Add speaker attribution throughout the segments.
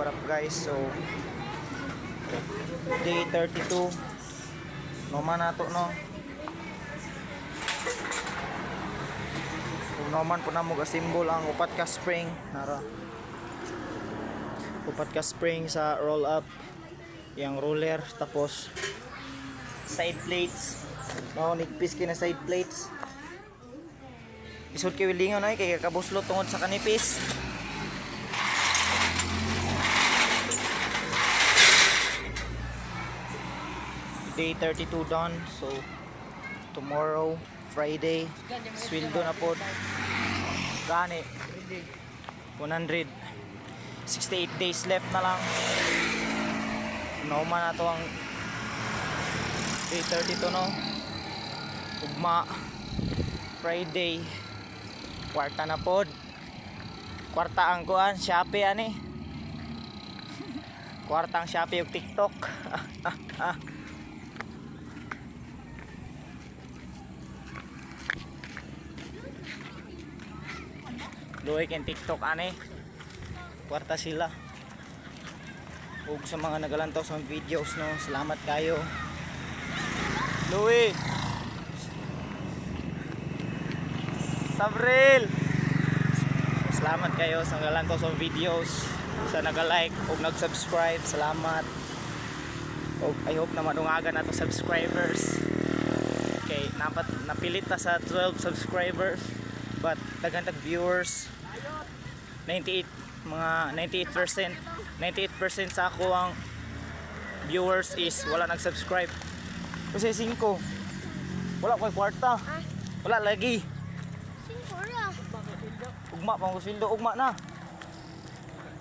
Speaker 1: what up guys? So day 32 naman nato no. Kung naman po na mo ga-symbol ang upat ka spring nara. Upat ka spring sa roll up yang roller, tapos side plates no, nigpis kina side plates. Isod kay wilingon ay kay kabuslo tungod sa kanipis. Day 32 done. So tomorrow Friday sweldo na pod gani 168 days left na lang. Nauman na to ang day 32 no. Ugma Friday kwarta na pod. Kwarta ang kuan Shopee ani. Kwarta ang Shopee ug TikTok. Luoy ken TikTok ani. Kwarta sila. Ug sa mga nagalantaw sa videos no, salamat kayo. Luoy. Sabril. Salamat kayo sa nagalantaw sa videos, sa naga-like ug nag-subscribe. Salamat. Ug I hope na madungagan nato subscribers. Okay, napilit ta sa 12 subscribers. But daghan tag viewers 98 mga 98% sa ako ang viewers is wala nag-subscribe kasi 5 wala ko'y kwarta, wala lagi 5 ra ugma pang gusildo ugma na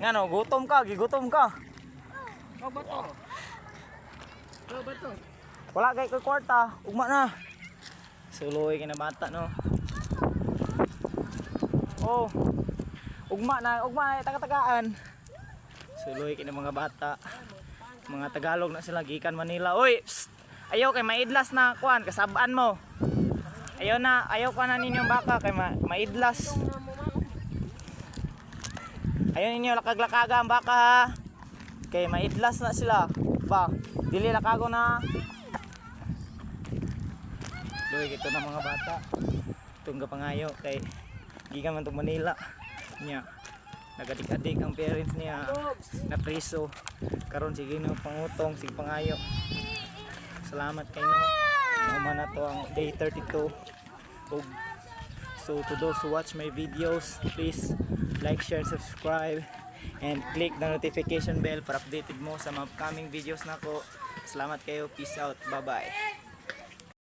Speaker 1: ngano gutom ka gigutom ka wala kay ko'y kwarta ugma na suloy kinabata no. Oh, ugma na taga-tagaan. Suloy kini mga bata. Mga Tagalog na sila gikan Manila. Oy, psst! Ayaw kay maidlas na kuan kasabaan mo. Ayaw ka na ninyong baka kay maidlas. Ayaw ninyo lakag-lakaga ang baka ha. Kay maidlas na sila. Ba, dili lakago na. Loy kito na mga bata. Tungga pangayo kay gikan man to Manila niya nagadik-adik ang parents niya na preso karon sige no pangutong sige pangayo. Salamat kay no naman na to ang day 32. So to those who watch my videos, please like, share, subscribe and click the notification bell para updated mo sa mga upcoming videos nako. Salamat kayo, peace out, bye bye.